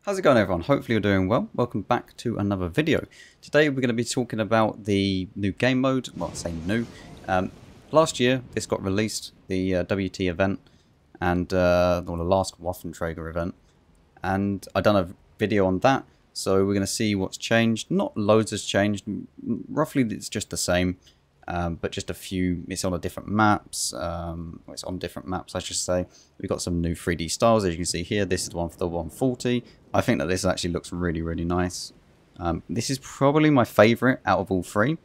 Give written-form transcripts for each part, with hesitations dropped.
How's it going, everyone? Hopefully you're doing well. Welcome back to another video. Today we're going to be talking about the new game mode. Well, I say new. Last year this got released, the WT event, and the last Waffentrager event, and I done a video on that. So we're going to see what's changed. Not loads has changed. Roughly it's just the same, but just a few. It's on different maps. It's on different maps, I should say. We've got some new 3D styles, as you can see here. This is the one for the 140. I think that this actually looks really, really nice. This is probably my favourite out of all three.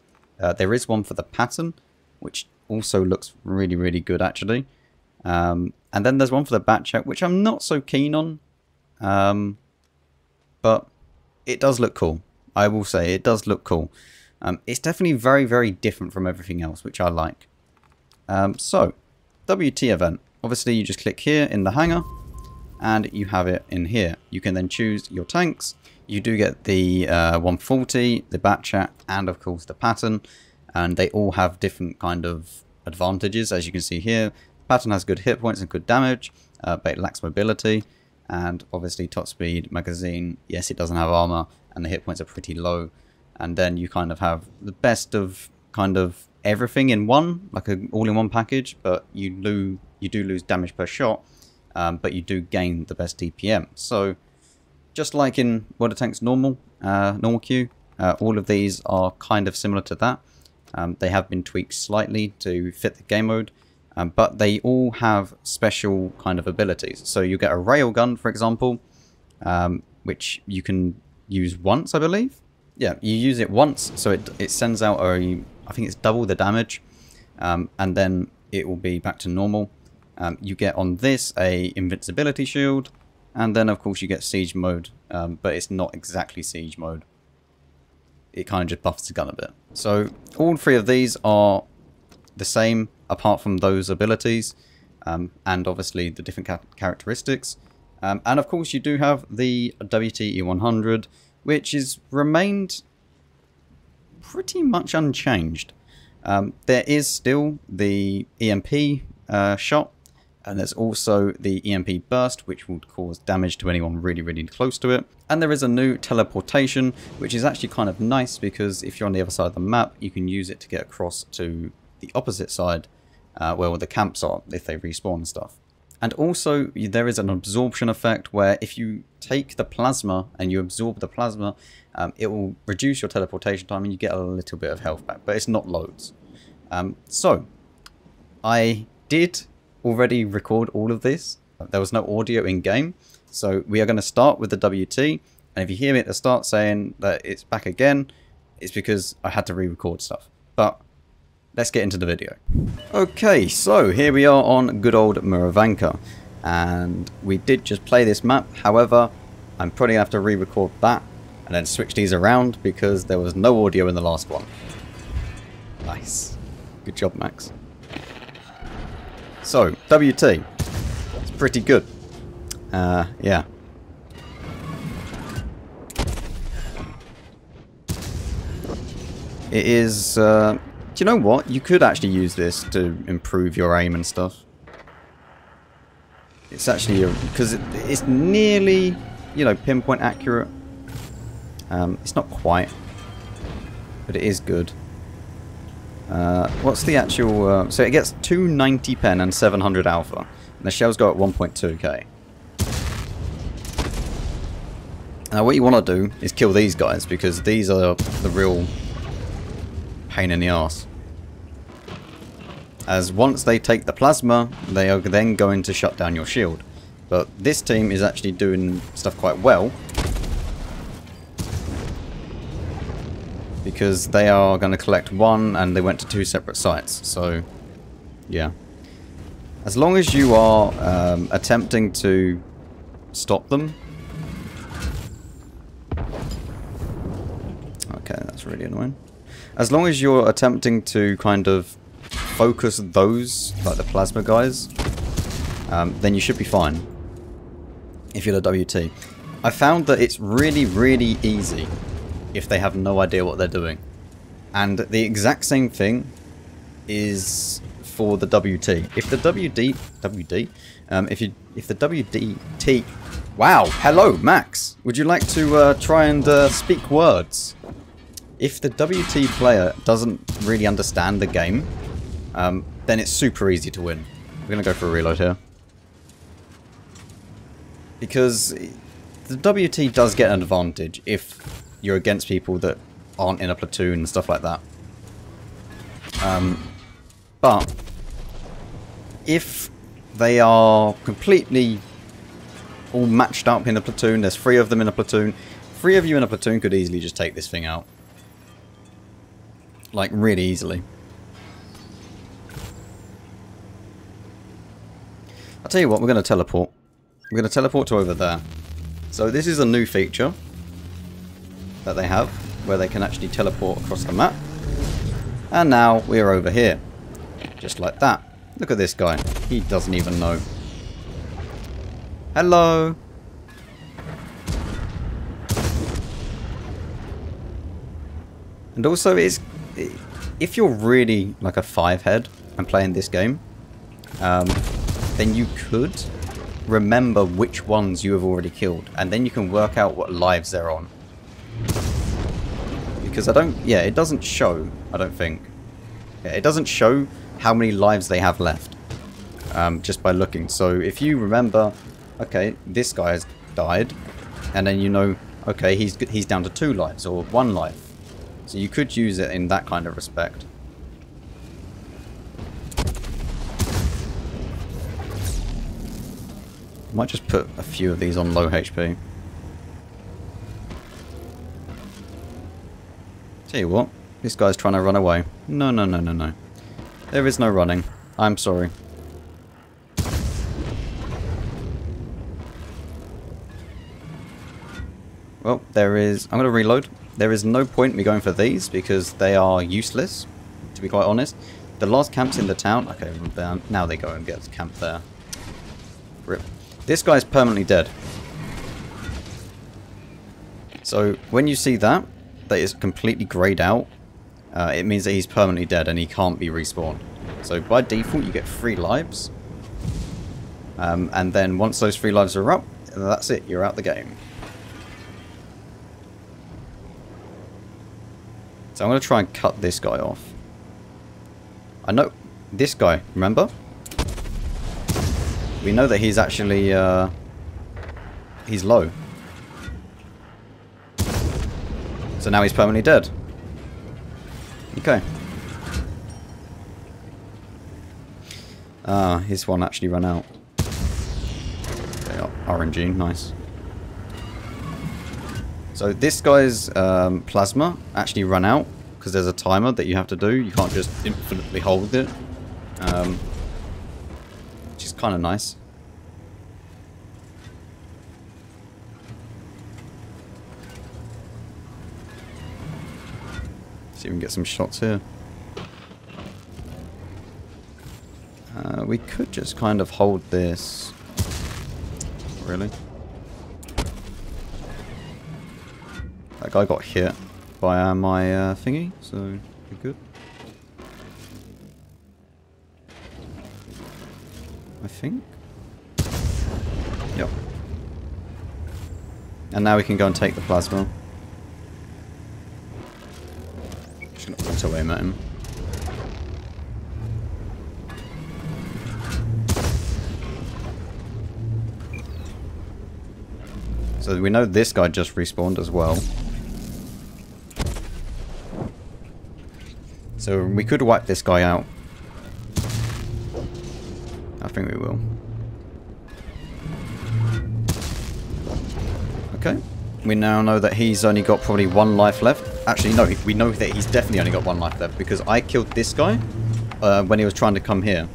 There is one for the pattern, which also looks really, really good, actually. And then there's one for the Batchat, which I'm not so keen on. But it does look cool. I will say, it does look cool. It's definitely very, very different from everything else, which I like. So, WT event. Obviously, you just click here in the hangar, and you have it in here. You can then choose your tanks. You do get the 140, the Batchat, and of course the pattern. And they all have different kind of advantages, as you can see here. The pattern has good hit points and good damage, but it lacks mobility. And obviously top speed, magazine, yes, it doesn't have armor, and the hit points are pretty low. And then you kind of have the best of kind of everything in one, like an all-in-one package, but you do lose damage per shot, but you do gain the best DPM. So just like in World of Tanks normal queue, all of these are kind of similar to that. They have been tweaked slightly to fit the game mode, but they all have special kind of abilities. So you get a railgun, for example, which you can use once, I believe. Yeah, you use it once, so it sends out I think it's double the damage, and then it will be back to normal. You get on this a invincibility shield, and then of course you get siege mode, but it's not exactly siege mode. It kind of just buffs the gun a bit. So all three of these are the same, apart from those abilities, and obviously the different characteristics. And of course you do have the WT 100, which is remained pretty much unchanged. There is still the EMP shot, and there's also the EMP burst, which would cause damage to anyone really, really close to it. And there is a new teleportation, which is actually kind of nice, because if you're on the other side of the map, you can use it to get across to the opposite side, where all the camps are, if they respawn and stuff. And also, there is an absorption effect, where if you take the plasma and you absorb the plasma, it will reduce your teleportation time and you get a little bit of health back, but it's not loads. So, I did already record all of this. There was no audio in game, so we are going to start with the WT. And if you hear me at the start saying that it's back again, it's because I had to re-record stuff. But let's get into the video. Okay, so here we are on good old Muravanka, and we did just play this map. However, I'm probably going to have to re-record that and then switch these around because there was no audio in the last one. Nice. Good job, Max. So, WT. It's pretty good. Yeah. It is, do you know what? You could actually use this to improve your aim and stuff. It's actually, because it's nearly, you know, pinpoint accurate. It's not quite, but it is good. What's the actual... so it gets 290 pen and 700 alpha. And the shells go at 1.2k. Now what you want to do is kill these guys, because these are the real pain in the arse. As once they take the plasma, they are then going to shut down your shield. But this team is actually doing stuff quite well, because they are going to collect one, and they went to 2 separate sites. So, yeah. As long as you are attempting to stop them. Okay, that's really annoying. As long as you're attempting to kind of focus those, like the plasma guys, then you should be fine. If you're the WT. I found that it's really, really easy if they have no idea what they're doing. And the exact same thing is for the WT. If the if the WDT Wow, hello, Max. Would you like to try and speak words? If the WT player doesn't really understand the game, then it's super easy to win. We're going to go for a reload here. Because the WT does get an advantage if you're against people that aren't in a platoon and stuff like that. But if they are completely all matched up in a platoon, there's 3 of them in a platoon, 3 of you in a platoon could easily just take this thing out. Like, really easily. I'll tell you what, we're going to teleport. We're going to teleport to over there. So this is a new feature that they have, where they can actually teleport across the map. And now we're over here. Just like that. Look at this guy. He doesn't even know. Hello! And also, if you're really like a 5-head and playing this game, then you could remember which ones you have already killed, and then you can work out what lives they're on. Because it doesn't show, I don't think. Yeah, it doesn't show how many lives they have left, just by looking. So if you remember, okay, this guy has died, and then you know, okay, he's down to 2 lives or 1 life. So you could use it in that kind of respect. Might just put a few of these on low HP. Tell you what, this guy's trying to run away. No, no, no, no, no. There is no running. I'm sorry. Well, there is... I'm going to reload. There is no point me going for these because they are useless, to be quite honest. The last camp's in the town. Okay, now they go and get camped there. Rip. This guy's permanently dead. So when you see that is completely greyed out, it means that he's permanently dead and he can't be respawned. So by default you get 3 lives. And then once those 3 lives are up, that's it, you're out the game. So I'm going to try and cut this guy off. I know this guy, remember? We know that he's actually, he's low. So now he's permanently dead. Okay. His one actually ran out. Okay, RNG, nice. So this guy's plasma actually ran out because there's a timer that you have to do. You can't just infinitely hold it. Which is kind of nice. See if we can get some shots here. We could just kind of hold this. Really? That guy got hit by my thingy, so we're good. I think. Yep. And now we can go and take the plasma. Just gonna auto aim at him. So we know this guy just respawned as well. So we could wipe this guy out. I think we will. Okay. We now know that he's only got probably 1 life left. Actually, no, we know that he's definitely only got 1 life left because I killed this guy when he was trying to come here.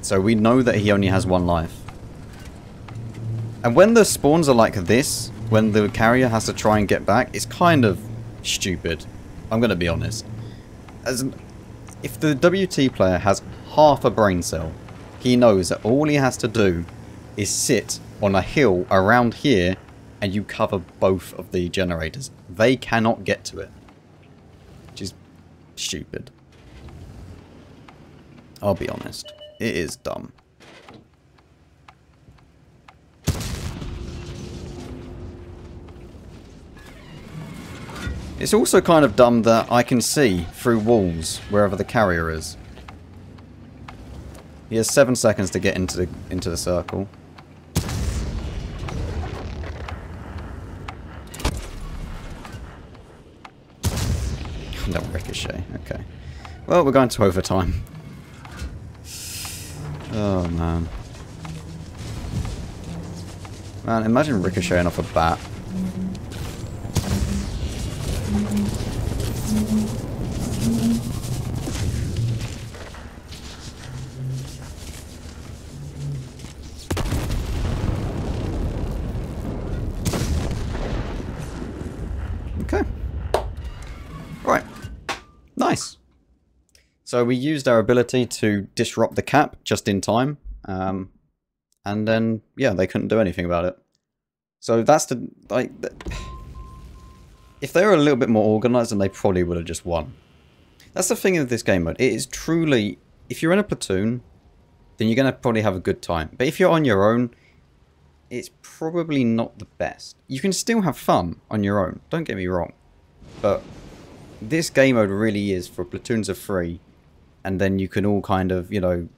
So we know that he only has 1 life. And when the spawns are like this, when the carrier has to try and get back, it's kind of stupid. I'm going to be honest. If the WT player has half a brain cell, he knows that all he has to do is sit on a hill around here and you cover both of the generators. They cannot get to it. Which is stupid. I'll be honest. It is dumb. It's also kind of dumb that I can see through walls wherever the carrier is. He has 7 seconds to get into the circle. No ricochet. Okay. Well, we're going to overtime. Oh man. Man, imagine ricocheting off a bat. Okay. Right. Nice. So we used our ability to disrupt the cap just in time. And then, yeah, they couldn't do anything about it. So that's the... like, if they were a little bit more organised, then they probably would have just won. That's the thing with this game mode. It is truly... if you're in a platoon, then you're going to probably have a good time. But if you're on your own, it's probably not the best. You can still have fun on your own, don't get me wrong. But this game mode really is for platoons of 3. And then you can all kind of, you know,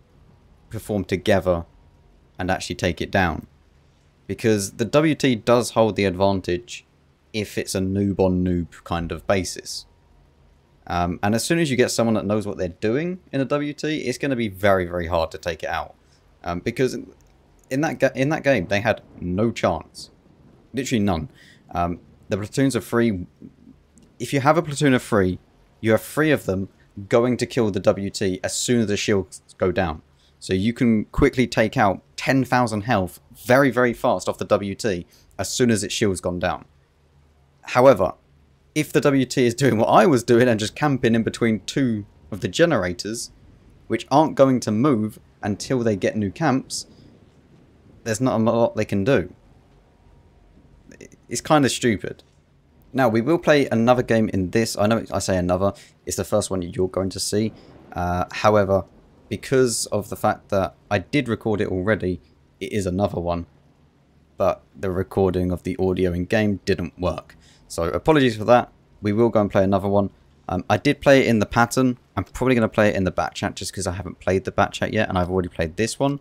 perform together and actually take it down. Because the WT does hold the advantage if it's a noob on noob kind of basis. And as soon as you get someone that knows what they're doing in a WT, it's going to be very, very hard to take it out. Because in that game, they had no chance. Literally none. The platoons of 3... if you have a platoon of 3, you have 3 of them going to kill the WT as soon as the shields go down. So you can quickly take out 10,000 health very, very fast off the WT as soon as its shield's gone down. However, if the WT is doing what I was doing and just camping in between 2 of the generators, which aren't going to move until they get new camps, there's not a lot they can do. It's kind of stupid. Now, we will play another game in this. I know I say another. It's the first one you're going to see. However, because of the fact that I did record it already, it is another one. But the recording of the audio in game didn't work. So apologies for that. We will go and play another one. I did play it in the pattern. I'm probably going to play it in the Batchat just because I haven't played the Batchat yet. And I've already played this one.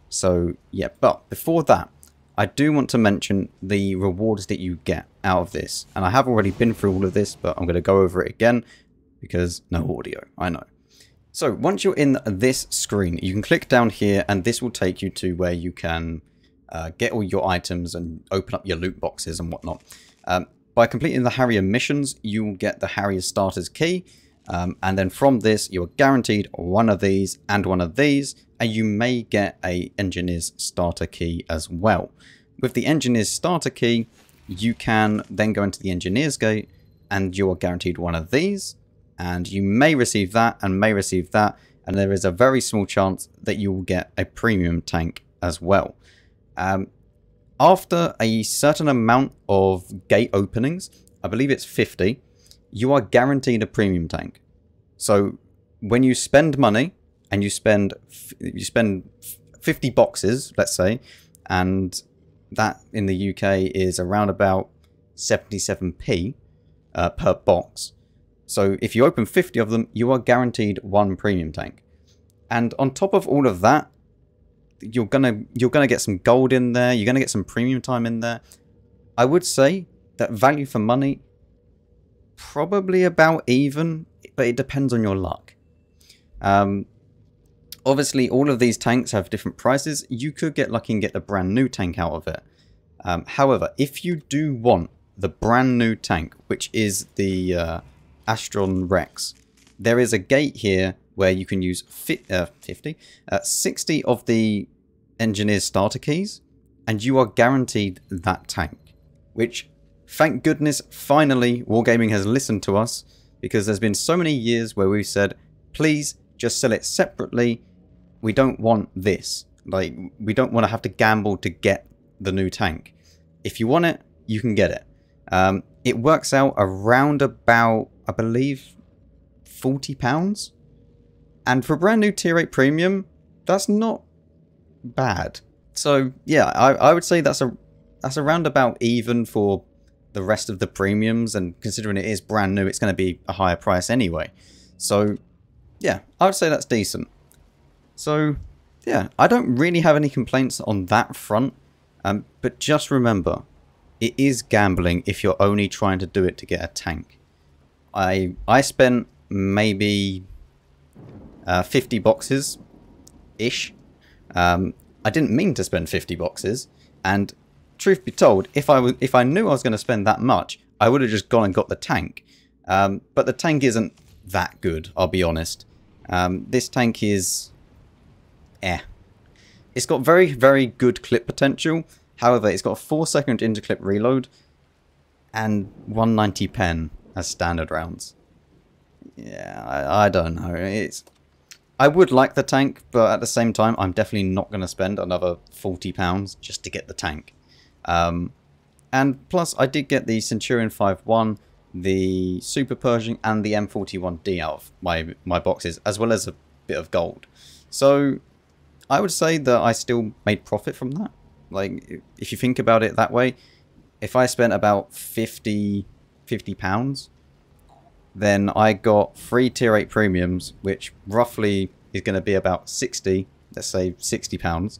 So, yeah. But before that, I do want to mention the rewards that you get out of this. And I have already been through all of this, but I'm going to go over it again because no audio, I know. So once you're in this screen, you can click down here and this will take you to where you can get all your items and open up your loot boxes and whatnot. By completing the Harrier missions, you will get the Harrier starter's key. And then from this, you're guaranteed one of these and one of these. And you may get a engineer's starter key as well. With the engineer's starter key, you can then go into the engineer's gate and you're guaranteed one of these. And you may receive that and may receive that. And there is a very small chance that you will get a premium tank as well. After a certain amount of gate openings, I believe it's 50, you are guaranteed a premium tank. So when you spend money and you spend 50 boxes, let's say, and that in the UK is around about 77p per box. So if you open 50 of them, you are guaranteed one premium tank. And on top of all of that, you're gonna get some gold in there. You're gonna get some premium time in there. I would say that value for money, probably about even, but it depends on your luck. Obviously, all of these tanks have different prices. You could get lucky and get a brand new tank out of it. However, if you do want the brand new tank, which is the Astron Rex, there is a gate here where you can use 60 of the engineer's starter keys, and you are guaranteed that tank. Which, thank goodness, finally, Wargaming has listened to us, because there's been so many years where we've said, please just sell it separately. We don't want this. Like, we don't want to have to gamble to get the new tank. If you want it, you can get it. It works out around about, I believe, £40. And for a brand new tier 8 premium, that's not bad. So yeah, I would say that's around about even for the rest of the premiums, and considering it is brand new, it's going to be a higher price anyway. So yeah, I would say that's decent. So yeah, I don't really have any complaints on that front, but just remember, it is gambling if you're only trying to do it to get a tank. I spent maybe 50 boxes ish. I didn't mean to spend 50 boxes, and truth be told, if I knew I was going to spend that much, I would have just gone and got the tank. But the tank isn't that good, I'll be honest. This tank is It's got very, very good clip potential. However, it's got a 4-second interclip reload and 190 pen as standard rounds. Yeah, I don't know. I would like the tank, but at the same time, I'm definitely not going to spend another £40 just to get the tank. And plus, I did get the Centurion 5.1, the Super Pershing, and the M41D out of my boxes, as well as a bit of gold. So I would say that I still made profit from that. Like, if you think about it that way, if I spent about £50, then I got 3 tier 8 premiums, which roughly is going to be about 60, let's say £60.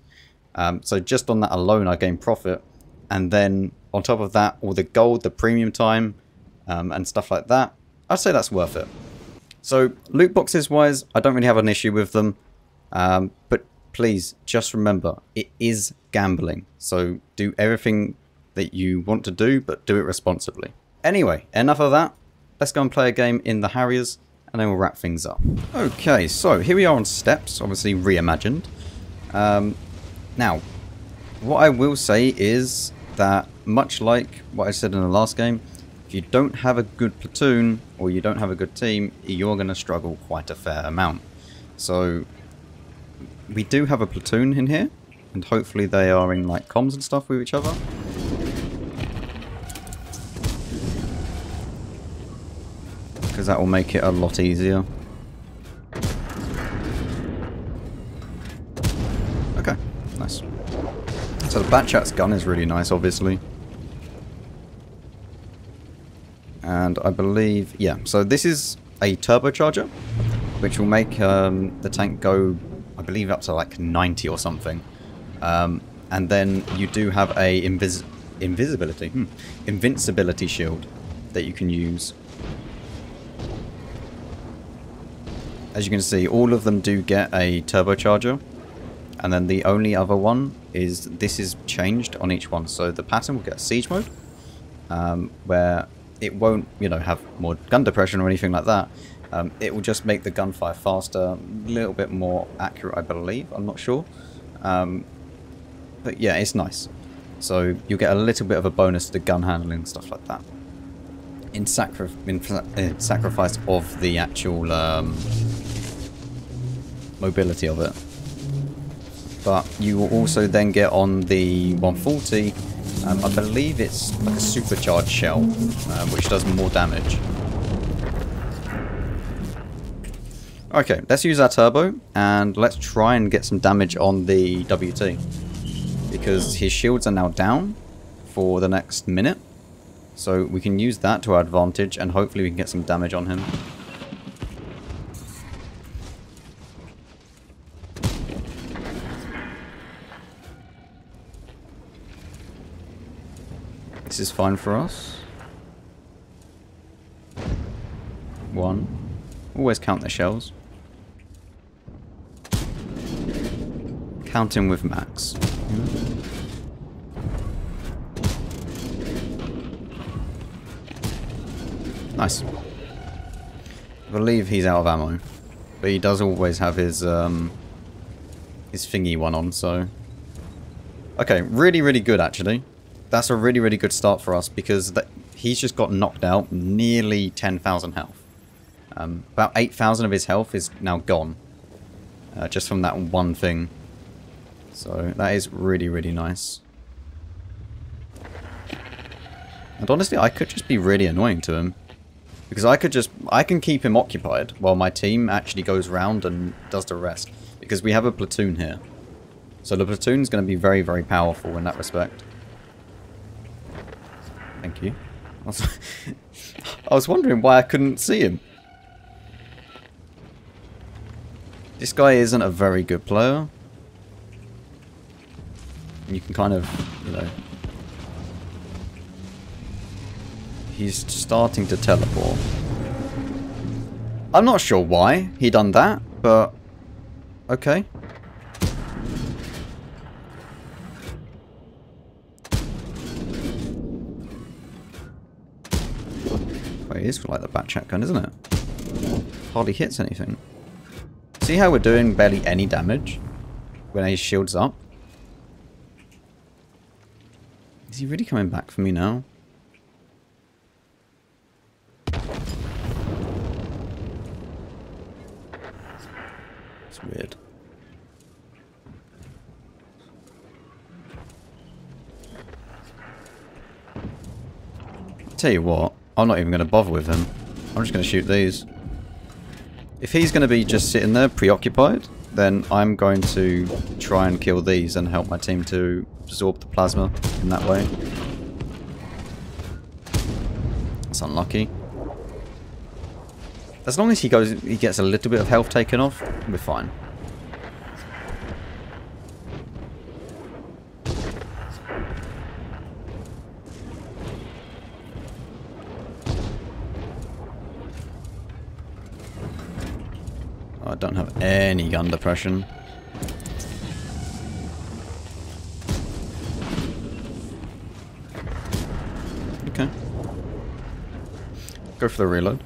So just on that alone, I gained profit. And then on top of that, all the gold, the premium time, and stuff like that, I'd say that's worth it. So loot boxes wise, I don't really have an issue with them. But please just remember, it is gambling. So do everything that you want to do, but do it responsibly. Anyway, enough of that. Let's go and play a game in the Harriers, and then we'll wrap things up. Okay, so here we are on steps, obviously reimagined. Now, what I will say is that, much like what I said in the last game, if you don't have a good platoon, or you don't have a good team, you're going to struggle quite a fair amount. So we do have a platoon in here, and hopefully they are in like comms and stuff with each other. Because that will make it a lot easier. Okay, nice. So the Batchat's gun is really nice, obviously. And I believe, yeah, so this is a turbocharger, which will make the tank go, I believe, up to like 90 or something. And then you do have a invincibility shield that you can use. As you can see, all of them do get a turbocharger, and then the only other one is this is changed on each one. So the pattern will get siege mode, where it won't, you know, have more gun depression or anything like that. It will just make the gunfire faster, a little bit more accurate, I believe. I'm not sure, but yeah, it's nice. So you'll get a little bit of a bonus to the gun handling and stuff like that. In sacrifice of the actual mobility of it. But you will also then get on the 140, I believe it's like a supercharged shell, which does more damage. Okay, let's use our turbo, and let's try and get some damage on the WT. Because his shields are now down for the next minute. So we can use that to our advantage, and hopefully we can get some damage on him. This is fine for us. 1. Always count the shells. Counting with max. Nice. I believe he's out of ammo, but he does always have his thingy one on, so... Okay, really, really good, actually. That's a really, really good start for us, because he's just got knocked out, nearly 10,000 health. About 8,000 of his health is now gone, just from that one thing. So that is really, really nice. And honestly, I could just be really annoying to him. Because I can keep him occupied while my team actually goes round and does the rest. Because we have a platoon here. So the platoon's going to be very, very powerful in that respect. Thank you. I was wondering why I couldn't see him. This guy isn't a very good player. You can kind of, you know... He's starting to teleport. I'm not sure why he done that, but... Okay. Well, it is like the Batchat gun, isn't it? Hardly hits anything. See how we're doing barely any damage when his shield's up? Is he really coming back for me now? It's weird. Tell you what, I'm not even going to bother with him. I'm just going to shoot these. If he's going to be just sitting there preoccupied, then I'm going to try and kill these and help my team to absorb the plasma in that way. That's unlucky. As long as he gets a little bit of health taken off, we're fine. I don't have any gun depression. Okay. Go for the reload.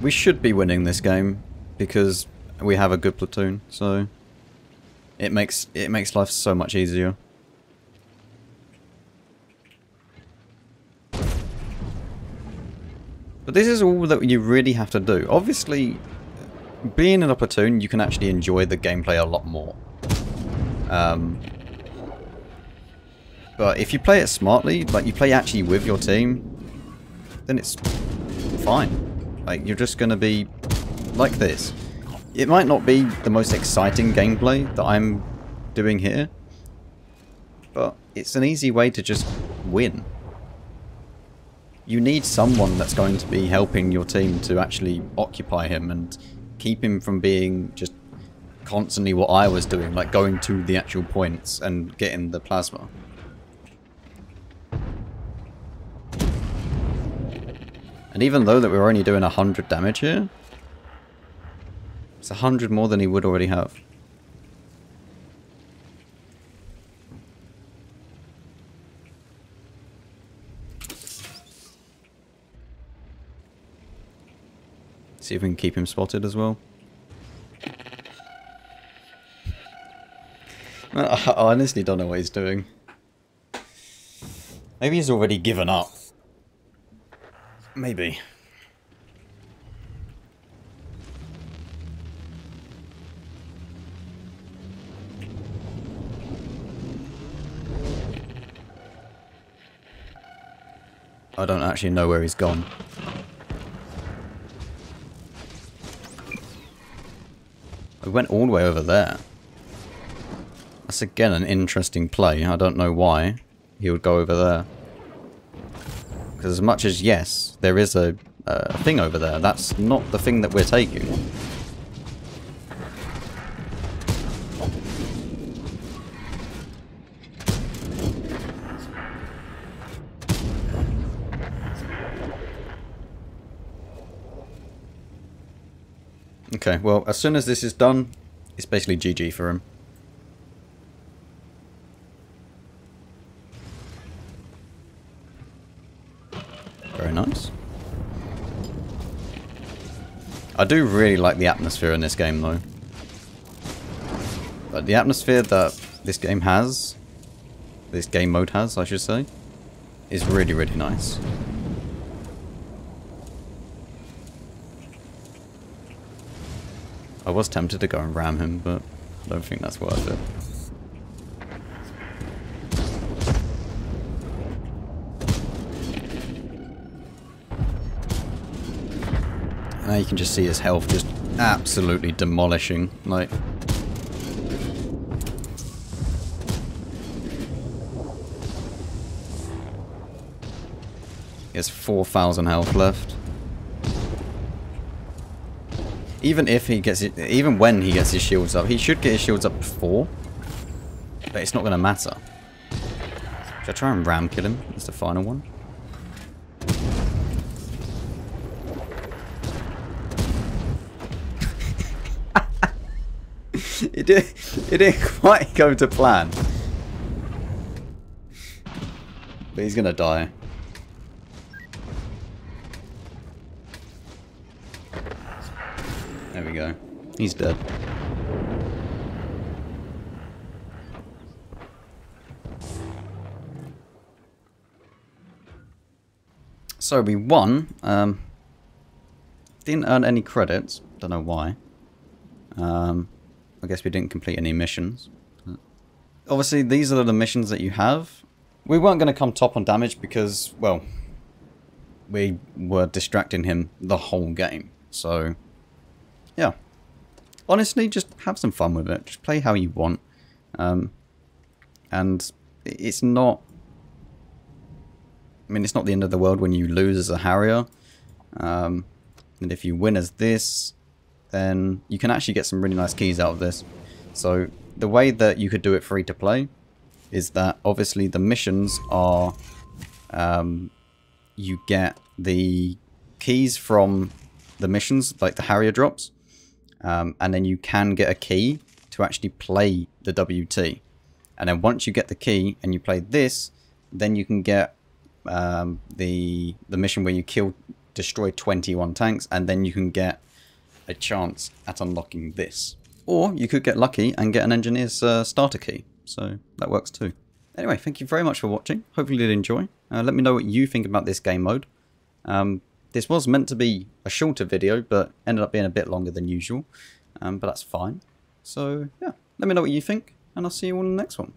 We should be winning this game because we have a good platoon, so it makes life so much easier. But this is all that you really have to do. Obviously, being in a platoon, you can actually enjoy the gameplay a lot more. But if you play it smartly, like you play actually with your team, then it's fine. Like, you're just going to be like this. It might not be the most exciting gameplay that I'm doing here, but it's an easy way to just win. You need someone that's going to be helping your team to actually occupy him and keep him from being just constantly what I was doing, like going to the actual points and getting the plasma. And even though that we're only doing 100 damage here, it's 100 more than he would already have. See if we can keep him spotted as well. I honestly don't know what he's doing. Maybe he's already given up. Maybe. I don't actually know where he's gone. We went all the way over there. That's again an interesting play. I don't know why he would go over there. Because as much as, yes, there is a thing over there, that's not the thing that we're taking. Okay, well, as soon as this is done, it's basically GG for him. Very nice. I do really like the atmosphere in this game, though. But the atmosphere that this game has, this game mode has, I should say, is really, really nice. I was tempted to go and ram him, but I don't think that's worth it. Now you can just see his health just absolutely demolishing, like... has 4,000 health left. Even when he gets his shields up, he should get his shields up before, but it's not going to matter. Should I try and ram kill him? It's the final one. It didn't quite go to plan. But he's gonna die. There we go. He's dead. So we won. Didn't earn any credits. Don't know why. I guess we didn't complete any missions. Obviously, these are the missions that you have. We weren't going to come top on damage because, well, we were distracting him the whole game. So, yeah. Honestly, just have some fun with it. Just play how you want. And it's not... I mean, it's not the end of the world when you lose as a Harrier. And if you win as this, then you can actually get some really nice keys out of this. So the way that you could do it free to play is that obviously the missions are you get the keys from the missions, like the Harrier drops, and then you can get a key to actually play the WT. And then once you get the key and you play this, then you can get the mission where you destroy 21 tanks, and then you can get a chance at unlocking this. Or you could get lucky and get an engineer's starter key. So that works too. Anyway, thank you very much for watching. Hopefully you did enjoy. Let me know what you think about this game mode. This was meant to be a shorter video, but ended up being a bit longer than usual. But that's fine. So yeah, let me know what you think, and I'll see you all in the next one.